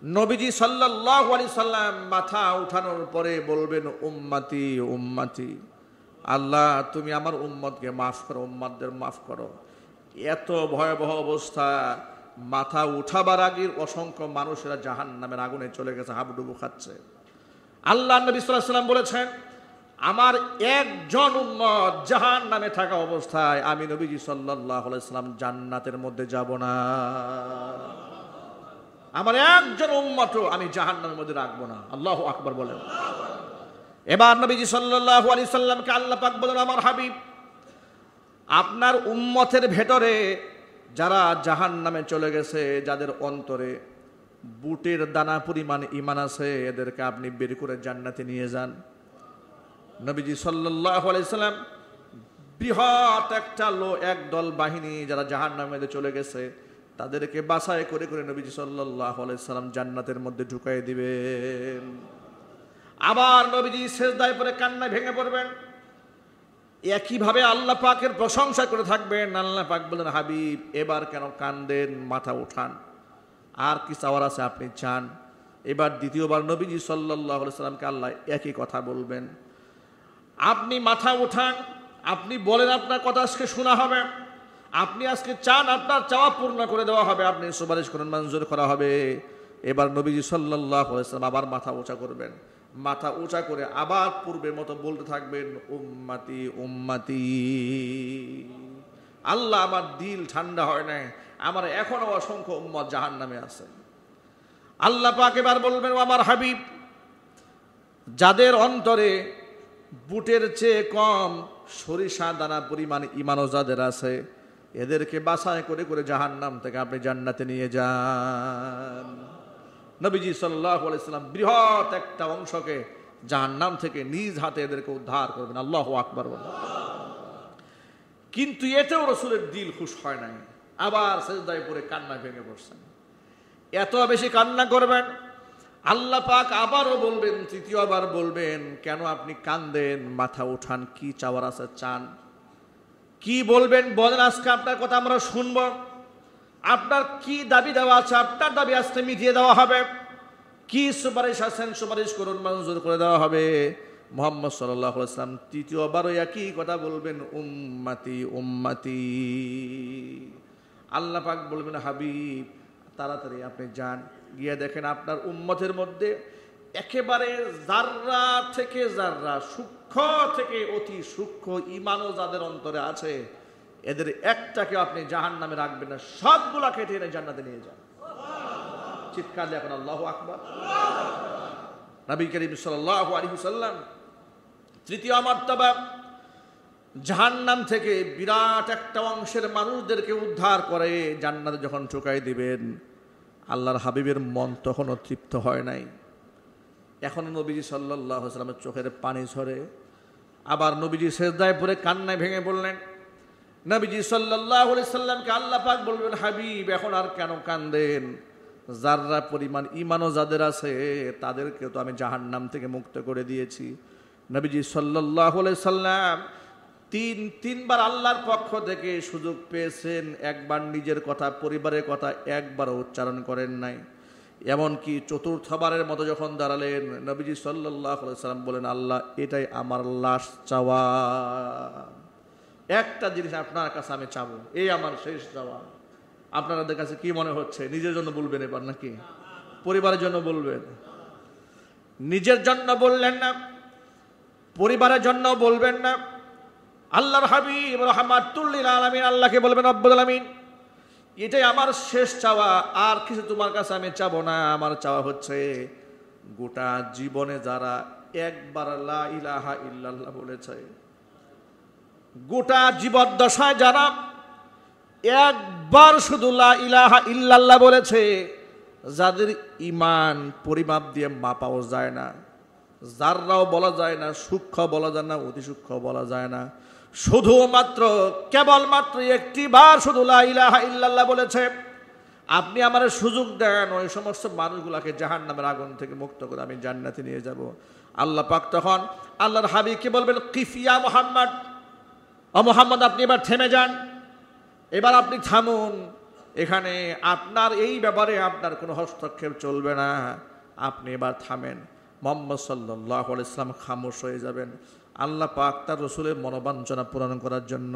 S1: নবীজি সাল্লাল্লাহু আলাইহি সাল্লাম মাথা উঠানোর পরে বলবেন উম্মতি উম্মতি, আল্লাহ তুমি আমার উম্মতকে মাফ করো, উম্মতদের মাফ করো। এত ভয়াবহ অবস্থা, মাথা উঠাবার আগের অসংখ্য মানুষেরা জাহান্নামের আগুনে চলে গেছে, হাবুডুবু খাচ্ছে। আল্লাহ নবী সাল্লাল্লাহু আলাইহি ওয়াসাল্লাম বলেছেন আমার একজন উম্মত জাহান্নামে থাকা অবস্থায় আমি নবীজি সাল্লাল্লাহু আলাইহি ওয়াসাল্লাম জান্নাতের মধ্যে যাব না, আমার একজন উম্মতও আমি জাহান্নামের মধ্যে রাখবো না। আল্লাহু আকবার বলেন। এবার নবীজি সাল্লাল্লাহু আলাইহি সাল্লামকে আল্লাহ পাক বলেন, আমার হাবিব, আপনার উম্মতের ভেতরে যারা জাহান্নামে চলে গেছে, যাদের অন্তরে বুটের দানা পরিমাণ ঈমান আছে, এদেরকে আপনি বের করে জান্নাতে নিয়ে যান। নবীজি সাল্লাল্লাহু আলাইহি সাল্লাম বৃহৎ একটা একদল বাহিনী যারা জাহান্নামে চলে গেছে, তাদেরকে বাছাই করে করে নবীজি সাল্লাল্লাহু আলাইহি সাল্লাম জান্নাতের মধ্যে ঢুকাই দিবেন। আবার নবীজি সিজদায় পড়ে কান্নায় ভেঙে পড়বেন, একইভাবে আল্লাহ পাকের প্রশংসা করে থাকবেন। আল্লাহ পাক বলেন, হাবিব, এবার কেন কান্দেন, মাথা উঠান, আর কি চাওয়ার আছে আপনি চান। এবার দ্বিতীয়বার নবীজি সাল্লাল্লাহু আলাইহি সাল্লামকে আল্লাহ একই কথা বলবেন, আপনি মাথা উঠান, আপনি বলেন, আপনার কথা আজকে শোনা হবে, আপনি আজকে চান, আপনার চাওয়া পূর্ণ করে দেওয়া হবে, আপনি সুপারিশ করেন, মঞ্জুর করা হবে। এবার নবীজি সাল্লাল্লাহু আলাইহি সাল্লাম আবার মাথা উঁচা করবেন, মাথা উঁচা করে আবার পূর্বের মতো বলতে থাকবেন, উম্মতি উম্মতি। আল্লাহ, আমার দিল ঠান্ডা হয় নাই, আমার এখনো অসংখ্য উম্মত জাহান্নামে আছে। আল্লাহ পাক এবার বলবেন, আমার হাবিব, যাদের অন্তরে বুটের চেয়ে কম সরিষা দানা পরিমাণ ঈমানও যাদের আছে, এদেরকে বাছাই করে করে জাহান্নাম থেকে আপনি জান্নাতে নিয়ে যান। নবীজি সাল্লাল্লাহু আলাইহি সাল্লাম বৃহৎ একটা অংশকে জাহান্নাম থেকে নিজ হাতে এদেরকে উদ্ধার করবেন। আল্লাহু আকবার বলেন। কিন্তু এতেও রাসূলের দিল খুশ হয় নাই, আবার সিজদায় পড়ে কান্না ভেঙে পড়ছেন। এত বেশি কান্না করবেন, আল্লাহ পাক আবারও বলবেন, তৃতীয়বার বলবেন, কেন আপনি কান্দেন, মাথা উঠান, কি চাওয়ার আছে চান, কি বলবেন বলেন, আজকে আপনার কথা আমরা শুনব, আপনার কি দাবি দেওয়া আছে আপনার দাবি আজকে মিটিয়ে দেওয়া হবে, কি সুপারিশ আছেন সুপারিশ করুন, মঞ্জুর করে দেওয়া হবে। মুহাম্মদ সাল্লাল্লাহু আলাইহি ওয়াসাল্লাম তৃতীয়বারও একই কথা বলবেন, উম্মতি উম্মতি। আল্লাহ পাক বলবেন, হাবিব, তাড়াতাড়ি আপনি যান, গিয়ে দেখেন আপনার উম্মতের মধ্যে একেবারে জাররা থেকে জাররা, সূক্ষ্ম থেকে অতি সূক্ষ্ম ঈমানও যাদের অন্তরে আছে, এদের একটাকে আপনি জাহান্নামে রাখবেন না, সবগুলা কেটে এনে জান্নাতে নিয়ে যান। চিৎকার দিয়ে এখন আল্লাহু আকবার। নবী করিম সাল্লাল্লাহু আলাইহি ওয়াসাল্লাম তৃতীয় মর্তবা জাহান্নাম থেকে বিরাট একটা অংশের মানুষদেরকে উদ্ধার করে জান্নাতে যখন ঢুকাই দিবেন, আল্লাহর হাবিবের মন তখনও তৃপ্ত হয় নাই, এখনো নবীজি সাল্লাল্লাহু আলাইহি ওয়াসাল্লামের চোখের পানি ঝরে। আবার নবীজি সিজদায় পড়ে কান্নায় ভেঙে পড়লেন। নবীজি সাল্লাল্লাহু আলাইহি ওয়াসাল্লামকে আল্লাহ পাক বলবেন, হাবিব, এখন আর কেন কান্দেন, যাররা পরিমাণ ঈমানও যাদের আছে তাদেরকে তো আমি জাহান্নাম থেকে মুক্ত করে দিয়েছি। নবীজি সাল্লাল্লাহু আলাইহি ওয়াসাল্লাম তিনবার আল্লাহর পক্ষ থেকে সুযোগ পেয়েছেন, একবার নিজের কথা, পরিবারের কথা একবারও উচ্চারণ করেন নাই। এমনকি চতুর্থবারের মতো যখন দাঁড়ালেন, নবীজি সাল্লাল্লাহু আলাইহি ওয়াসাল্লাম বলেন, আল্লাহ, এটাই আমার লাস্ট চাওয়া, একটা জিনিস আপনার কাছে আমি চাবো, এই আমার শেষ চাওয়া। আপনাদের কাছে কি মনে হচ্ছে, নিজের জন্য বলবেন এবার নাকি পরিবারের জন্য বলবেন? নিজের জন্য বললেন না, পরিবারের জন্য বলবেন না, আল্লাহর হাবিব রাহমাতুল লিল আলামিন আল্লাহকে বলবেন, রব্বুল আলামিন, এটাই আমার শেষ চাওয়া, আর কিছু তোমার কাছে আমি চাবো না। আমার চাওয়া হচ্ছে গোটা জীবনে যারা একবার লা ইলাহা ইল্লাল্লাহ বলেছে, গোটা জীবদ্দশায় যারা একবার শুধু লা ইলাহা ইল্লাল্লাহ বলেছে, যাদের ঈমান পরিমাপ দিয়ে মাপাও যায় না, যাররাও বলা যায় না, সূক্ষ্ম বলা যায় না, অতি সূক্ষ্ম বলা যায় না, শুধুমাত্র কেবলমাত্র একটি বার শুধু লা ইলাহা ইল্লাল্লাহ বলেছে, আপনি আমার সুযোগ দেন, ওই সমস্ত মানুষগুলাকে জাহান্নামের আগুন থেকে মুক্ত করে আমি জান্নাতে নিয়ে যাব। আল্লাহ পাক তখন আল্লাহর হাবিবকে বলবেন, কিফিয়া মুহাম্মদ, ও মুহাম্মদ, আপনি এবার থেমে যান, এবার আপনি থামুন, এখানে আপনার এই ব্যাপারে আপনার কোনো হস্তক্ষেপ চলবে না, আপনি এবার থামেন। মুহাম্মদ সাল্লাল্লাহু আলাইহি ওয়াসাল্লাম খামোশ হয়ে যাবেন। আল্লাহ পাক তার রাসূলের মনোবাঞ্ছনা পূরণ করার জন্য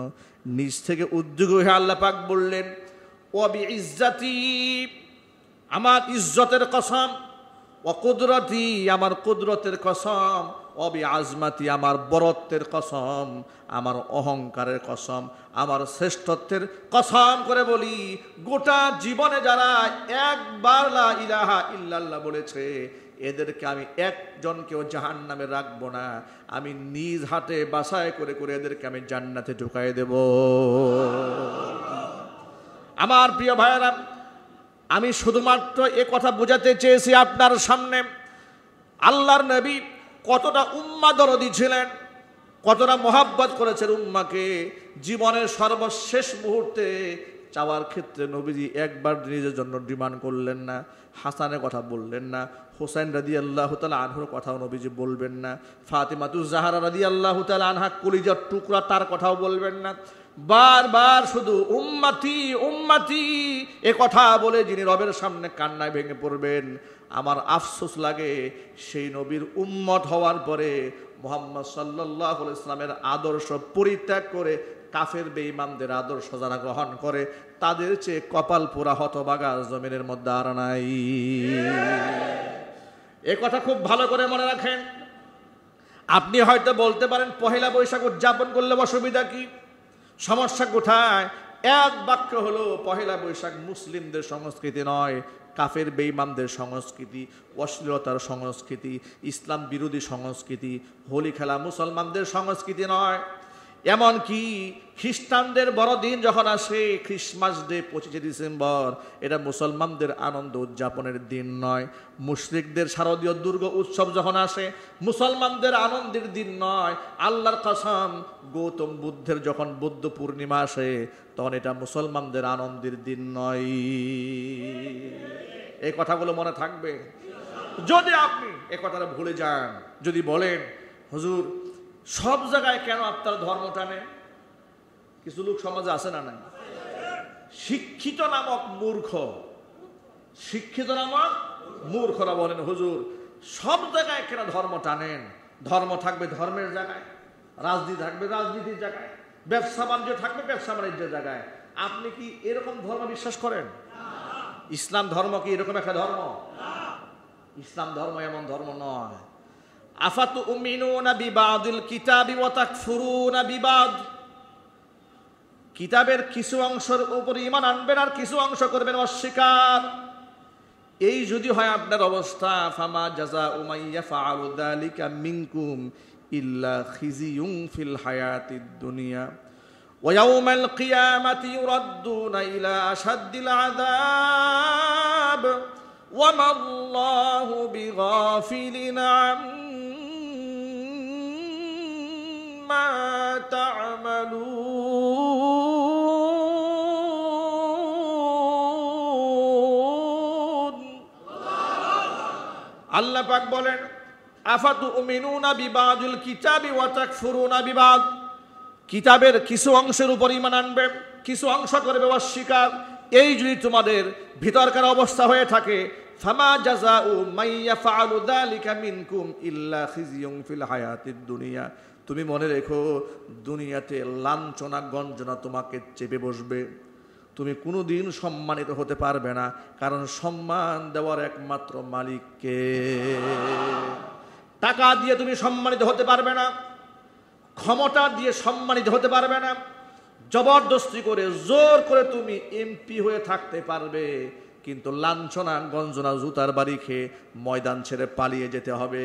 S1: নিজ থেকে উদ্যোগী হয়ে আল্লাহ পাক বললেন, ওয়া বিইজ্জাতি, আমার ইজ্জতের কসম, ওয়া কুদরতি, আমার কুদরতের কসম, অবি আজমাতি, আমার বরত্বের কসম, আমার অহংকারের কসম, আমার শ্রেষ্ঠত্বের কসম করে বলি, গোটা জীবনে যারা একবার লা ইলাহা ইল্লাল্লাহ বলেছে এদেরকে আমি একজনকেও জাহান্নামে রাখবো না, আমি নিজ হাতে বাছাই করে করে এদেরকে আমি জান্নাতে ঢুকাই দেব। আমার প্রিয় ভাইয়েরা, আমি শুধুমাত্র এ কথা বোঝাতে চেয়েছি আপনার সামনে আল্লাহর নবী কতটা উম্মাহ দরদি ছিলেন, কতটা মোহাব্বত করেছেন উম্মাকে। জীবনের সর্বশেষ মুহূর্তে চাওয়ার ক্ষেত্রে নবীজি একবার নিজের জন্য ডিমান্ড করলেন না, হাসানের কথা বললেন না, হোসেন রাদিয়াল্লাহু তাআলা আনহুর কথাও নবীজি বলবেন না, ফাতিমাতুজ জাহরা রাদিয়াল্লাহু তাআলা আনহা কলিজার টুকরা তার কথাও বলবেন না। বারবার শুধু উম্মতি উম্মতি এ কথা বলে যিনি রবের সামনে কান্নায় ভেঙে পড়বেন। আমার আফসোস লাগে সেই নবীর উম্মত হওয়ার পরে মুহাম্মদ সাল্লাল্লাহু আলাইহি ওয়াসাল্লামের আদর্শ পরিত্যাগ করে কাফের বেঈমানদের আদর্শ যারা গ্রহণ করে তাদের চেয়ে কপাল পোড়া হতভাগা জমিনের মধ্যে আর নাই। এ কথা খুব ভালো করে মনে রাখেন। আপনি হয়তো বলতে পারেন পহেলা বৈশাখ উদযাপন করলে অসুবিধা কি, সমস্যা কোথায়? এক বাক্য হলো পহেলা বৈশাখ মুসলিমদের সংস্কৃতি নয়, কাফের বেঈমানদের সংস্কৃতি, অশ্লীলতার সংস্কৃতি, ইসলাম বিরোধী সংস্কৃতি। হোলি খেলা মুসলমানদের সংস্কৃতি নয়। এমনকি খ্রিস্টানদের বড়দিন যখন আসে ক্রিসমাস ডে 25শে ডিসেম্বর, এটা মুসলমানদের আনন্দ উদযাপনের দিন নয়। মুশরিকদের শারদীয় দুর্গা উৎসব যখন আসে মুসলমানদের আনন্দের দিন নয়। আল্লাহর কসম, গৌতম বুদ্ধের যখন বুদ্ধ পূর্ণিমা আসে তখন এটা মুসলমানদের আনন্দের দিন নয়। এই কথাগুলো মনে থাকবে। যদি আপনি এ কথাটা ভুলে যান, যদি বলেন হুজুর সব জায়গায় কেন আপনার ধর্ম টানে, কিছু লোক সমাজে আছে না নাই, শিক্ষিত নামক মূর্খ, শিক্ষিত নামক মূর্খরা বলেন হুজুর সব জায়গায় কেন ধর্ম টানেন? ধর্ম থাকবে ধর্মের জায়গায়, রাজনীতি থাকবে রাজনীতির জায়গায়, ব্যবসা বাণিজ্য থাকবে ব্যবসা বাণিজ্যের জায়গায়। আপনি কি এরকম ধর্ম বিশ্বাস করেন? ইসলাম ধর্ম কি এরকম একটা ধর্ম? ইসলাম ধর্ম এমন ধর্ম নয়। আফাতুমিনুনা বিবাদিল কিতাবি ওয়া তাকফুরুনা বিবাদ, কিতাবের কিছু অংশের উপর ঈমান আনবেন আর কিছু অংশ করবেন অস্বীকার। এই যদি হয় আপনার অবস্থা, ফামা জাযাউ মান ইয়াফআলু যালিকা মিনকুম ইল্লা খিজিয়ুন ফিল হায়াতিদ দুনিয়া ওয়া ইয়াউমাল কিয়ামাতি ইউরাদ্দুনা ইলা আশাদ্দিল আযাব ওয়া মাল্লাহু বিগাফিলিন আম্মা তা'মালুন। আল্লাহ পাক বলেন আফাতুমিনুনা বিবাদিল কিতাবি ওয়া তাকফুরুনা বিবাদ, কিতাবের কিছু অংশের উপর ঈমান আনবে, কিছু অংশ করবে অস্বীকার। এই যদি তোমাদের ভিতরকার অবস্থা হয়ে থাকে, ফামা জাযাউ মান ইয়াফআলু যালিকা মিনকুম ইল্লা খিজিয়ুন ফিল হায়াতিদ দুনিয়া, তুমি মনে রেখো দুনিয়াতে লাঞ্ছনা গঞ্জনা তোমাকে চেপে বসবে, তুমি কোনোদিন সম্মানিত হতে পারবে না, কারণ সম্মান দেওয়ার একমাত্র মালিককে। টাকা দিয়ে তুমি সম্মানিত হতে পারবে না, ক্ষমতা দিয়ে সম্মানিত হতে পারবে না, জবরদস্তি করে জোর করে তুমি এমপি হয়ে থাকতে পারবে, কিন্তু লাঞ্ছনা গঞ্জনা জুতার বাড়ি খেয়ে ময়দান ছেড়ে পালিয়ে যেতে হবে।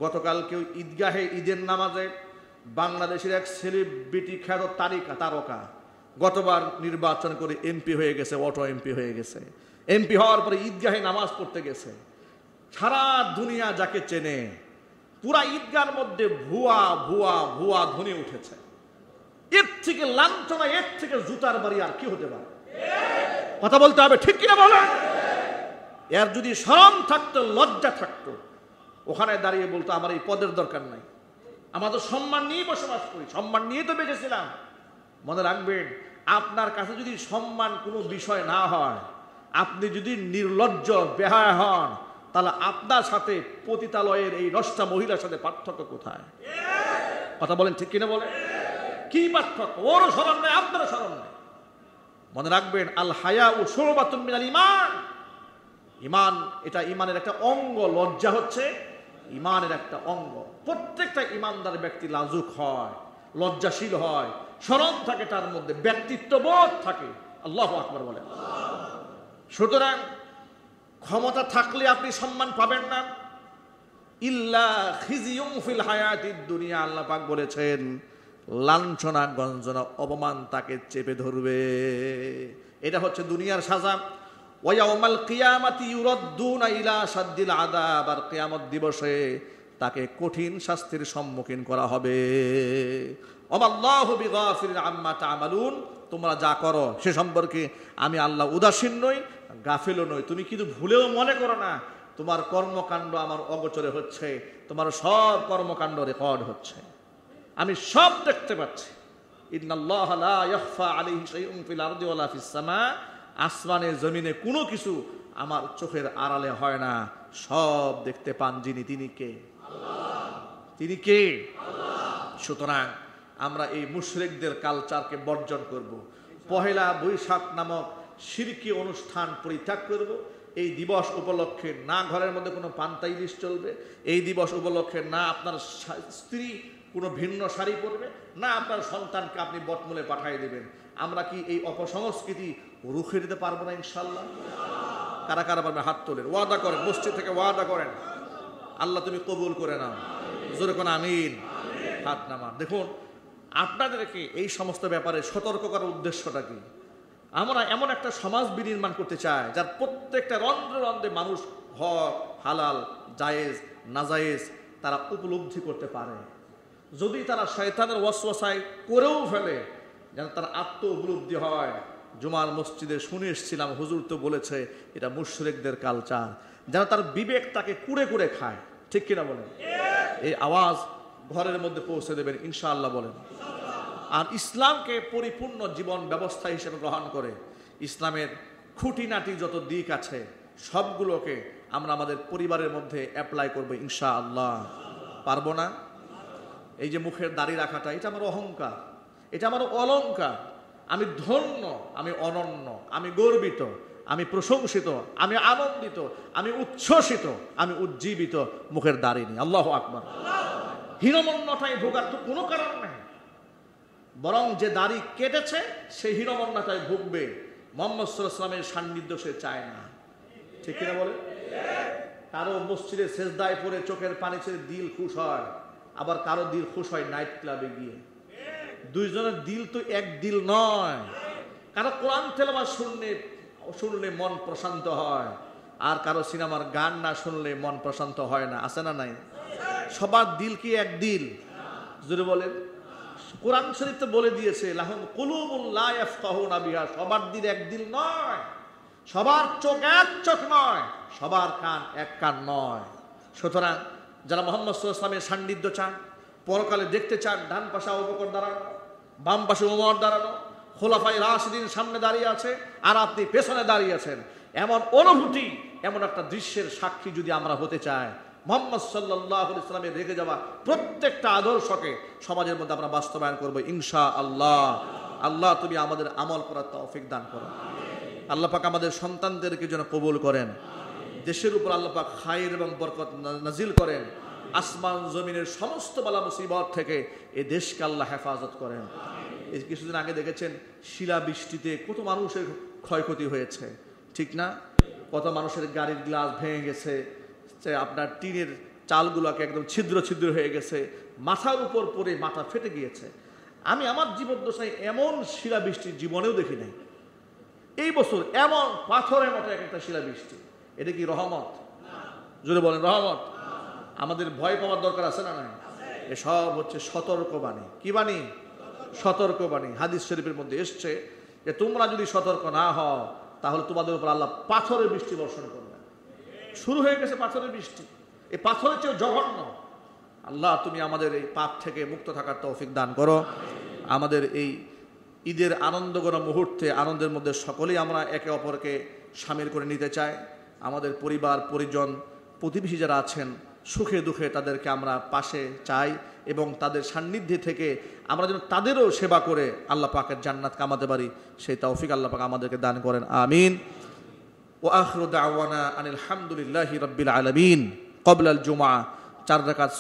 S1: গতকাল কেউ ঈদগাহে ঈদের নামাজে বাংলাদেশের এক সেলিব্রিটি খ্যাত তারকা গতবার নির্বাচন করে এমপি হয়ে গেছে, অটো এমপি হয়ে গেছে। এমপি হওয়ার পরে ঈদগাহে নামাজ পড়তে গেছে, সারা দুনিয়া যাকে চেনে পুরা ঈদগাহের মধ্যে ভুয়া ভুয়া ভুয়া ধ্বনি উঠেছে। এর থেকে লাঞ্ছনা, এর থেকে জুতার বাড়ি আর কি হতে পারে? কথা বলতে হবে, ঠিক কিনা বলেন? এর যদি শরম থাকতো, লজ্জা থাকতো, ওখানে দাঁড়িয়ে বলতো আমার এই পদের দরকার নাই, আমাদের সম্মান নিয়ে বসবাস করি, সম্মান নিয়ে তো বেঁচেছিলাম। মনে রাখবেন, আপনার কাছে যদি সম্মান কোনো বিষয় না হয়, আপনি যদি নির্লজ্জ বেহায়া হন, তাহলে আপনার সাথে পতিতালয়ের এই নষ্টা মহিলার সাথে পার্থক্য কোথায়? কথা বলেন, ঠিক কিনা বলেন? কি পার্থক্য? ওরও শরম নাই, আপনারও শরম নাই। মনে রাখবেন, আল হায়াউ শুবাতুম মিনাল ঈমান, ঈমান এটা ঈমানের একটা অঙ্গ। লজ্জা হচ্ছে ইমানের একটা অঙ্গ। প্রত্যেকটা ইমানদার ব্যক্তি লাজুক হয়, লজ্জাশীল হয়, শরম থাকে, তার মধ্যে ব্যক্তিত্ববোধ থাকে। আল্লাহু আকবার বলেন। সুতরাং ক্ষমতা থাকলে আপনি সম্মান পাবেন না, ইল্লা খিজিয়ুম ফিল হায়াতিদ দুনিয়া। আল্লাহ পাক বলেছেন লাঞ্ছনা, গঞ্জনা, অপমান তাকে চেপে ধরবে। এটা হচ্ছে দুনিয়ার সাজা। ওয়া ইয়াউমাল কিয়ামাতি ইউরাদ্দুনা ইলা শাদ্দিল আযাব। আর কিয়ামত দিবসে তাকে কঠিন শাস্তির সম্মুখীন করা হবে। ওয়াল্লাহু বিগাফিরিন আম্মা তা'মালুন। তোমরা যা করো সে সম্পর্কে আমি আল্লাহ উদাসীন নই, গাফিলও নই। তুমি কিন্তু ভুলেও মনে করো না তোমার কর্মকাণ্ড আমার অগোচরে হচ্ছে। তোমার সব কর্মকাণ্ড রেকর্ড হচ্ছে, আমি সব দেখতে পাচ্ছি। ইন্নাল্লাহা লা ইয়াখফা আলাইহি শাইউন ফিল আরদি ওয়ালা ফিস সামা। আসমানে জমিনে কোনো কিছু আমার চোখের আড়ালে হয় না, সব দেখতে পান যিনি, তিনি কে? আল্লাহ। তিনি কে? আল্লাহ। সুতরাং আমরা এই মুশরিকদের কালচারকে বর্জন করব। পহেলা বৈশাখ নামক শিরকি অনুষ্ঠান পরিত্যাগ করব। এই দিবস উপলক্ষে না ঘরের মধ্যে কোনো পান্তা ইলিশ চলবে, এই দিবস উপলক্ষে না আপনার স্ত্রী কোনো ভিন্ন শাড়ি পরবে, না আপনার সন্তানকে আপনি বটমূলে পাঠিয়ে দেবেন। আমরা কি এই অপসংস্কৃতি রুখে দিতে পারবো না ইনশাল্লাহ? কারা কারা পারবে হাত তোলেন, ওয়াদা করেন, মসজিদ থেকে ওয়াদা করেন, আল্লাহ তুমি কবুল করে নাও। জোরে কোন আমিন। হাত নামান। দেখুন আপনাদেরকে এই সমস্ত ব্যাপারে সতর্ক করার উদ্দেশ্যটা কি? আমরা এমন একটা সমাজ বিনির্মাণ করতে চাই যার প্রত্যেকটা রন্ধ্রে রন্ধ্রে মানুষ হক, হালাল, জায়েজ, নাজায়েজ তারা উপলব্ধি করতে পারে। যদি তারা শয়তানের ওয়াসওয়াসায় করেও ফেলে, যেন তার আত্ম উপলব্ধি হয়। জুমার মসজিদে শুনে এসেছিলাম, হুজুর তো বলেছে এটা মুশরিকদের কালচার, যেন তার বিবেক তাকে কুড়ে কুড়ে খায়। ঠিক কিনা বলেন? এই আওয়াজ ঘরের মধ্যে পৌঁছে দেবেন ইনশাআল্লাহ বলেন। আর ইসলামকে পরিপূর্ণ জীবন ব্যবস্থা হিসেবে গ্রহণ করে ইসলামের খুঁটিনাটি যত দিক আছে সবগুলোকে আমরা আমাদের পরিবারের মধ্যে অ্যাপ্লাই করবো ইনশাআল্লাহ। পারবো না? এই যে মুখের দাড়ি রাখাটা, এটা আমার অহংকার, এটা আমার অলংকার। আমি ধন্য, আমি অনন্য, আমি গর্বিত, আমি প্রশংসিত, আমি আনন্দিত, আমি উচ্ছ্বসিত, আমি উজ্জীবিত মুখের দাড়ি নিয়ে। আল্লাহু আকবার। হীনমন্যতায় ভোগার তো কোনো কারণ নেই, বরং যে দাড়ি কেটেছে সেই হীনমন্যতায় ভুগবে। মুহাম্মদ সাল্লাল্লাহু আলাইহি ওয়াসাল্লামের সান্নিধ্য সে চায় না। ঠিক কিনা বলে? কারো মসজিদে সেজদায় পড়ে চোখের পানি ছেড়ে দিল খুশ হয়, আবার কারো দিল খুশ হয় নাইট ক্লাবে গিয়ে। দুইজনের দিল তো এক দিল নয়। কারো কোরআন তেলাওয়াত শুনলে মন প্রশান্ত হয়, আর কারো সিনেমার গান না শুনলে মন প্রশান্ত হয় না। আছে না নাই? সবার দিল কি এক দিল? জোরে বলেন। কোরআন শরীফ তো বলে দিয়েছে লাহুম কুলুবুন লা ইয়াফকাহুনা বিহা। সবার দিল এক দিল নয়, সবার চোখ এক চোখ নয়, সবার কান এক কান নয়। সুতরাং যারা মুহাম্মদ সাল্লাল্লাহু আলাইহি ওয়াসাল্লামের সান্নিধ্য চান, পরকালে দেখতে চান, ডান পাশে আবু বকর দাঁড়ানো, বাম পাশে ওমর দাঁড়ানো, খোলাফায়ে রাশিদিন সামনে দাঁড়িয়ে আছে আর আপনি পেছনে দাঁড়িয়ে আছেন, এমন অনুভূতি, এমন একটা দৃশ্যের সাক্ষী যদি আমরা হতে চাই, মুহাম্মদ সাল্লাল্লাহু আলাইহি ওয়াসাল্লামের রেখে যাওয়া প্রত্যেকটা আদর্শকে সমাজের মধ্যে আমরা বাস্তবায়ন করব ইনশাআল্লাহ। আল্লাহ তুমি আমাদের আমল করার তৌফিক দান করো। আল্লাহ পাক আমাদের সন্তানদেরকে যেন কবুল করেন। দেশের উপর আল্লাহ পাক খায়ের এবং বরকত নাজিল করেন। আসমান জমিনের সমস্ত বালা মুসিবত থেকে এই দেশকে আল্লাহ হেফাজত করেন। এই কিছুদিন আগে দেখেছেন শিলা বৃষ্টিতে কত মানুষের ক্ষয়ক্ষতি হয়েছে, ঠিক না? কত মানুষের গাড়ির গ্লাস ভেঙে গেছে, আপনার টিনের চালগুলোকে একদম ছিদ্র ছিদ্র হয়ে গেছে, মাথার উপর পড়ে মাথা ফেটে গিয়েছে। আমি আমার জীবদ্দশায় এমন শিলাবৃষ্টি জীবনেও দেখি নাই। এই বছর এমন পাথরের মতো একটা শিলাবৃষ্টি, এটা কি রহমত? জোরে বলেন রহমত। আমাদের ভয় পাওয়ার দরকার আছে না? নাই। এসব হচ্ছে সতর্কবাণী। কি বাণী? সতর্কবাণী। হাদিস শরীফের মধ্যে এসছে যে তোমরা যদি সতর্ক না হও তাহলে তোমাদের উপর আল্লাহ পাথরের বৃষ্টি বর্ষণ করবে। শুরু হয়ে গেছে পাথরের বৃষ্টি। এই পাথরের চেয়ে জঘন্য। আল্লাহ তুমি আমাদের এই পাপ থেকে মুক্ত থাকার তৌফিক দান করো। আমাদের এই ঈদের আনন্দঘন মুহূর্তে আনন্দের মধ্যে সকলেই আমরা একে অপরকে শামিল করে নিতে চাই। আমাদের পরিবার পরিজন প্রতিবেশী যারা আছেন সুখে দুঃখে তাদেরকে আমরা পাশে চাই এবং তাদের সান্নিধ্যে থেকে আমরা যেন তাদেরও সেবা করে আল্লাহ পাকের জান্নাত কামাতে পারি, সেই তৌফিক আল্লাহ পাক আমাদেরকে দান করেন। আমিন। ওয়া আখিরু দাওয়ানা আনিল হামদুলিল্লাহি রাব্বিল আলামিন। ক্বাবলাল জুমআ 4 রাকাত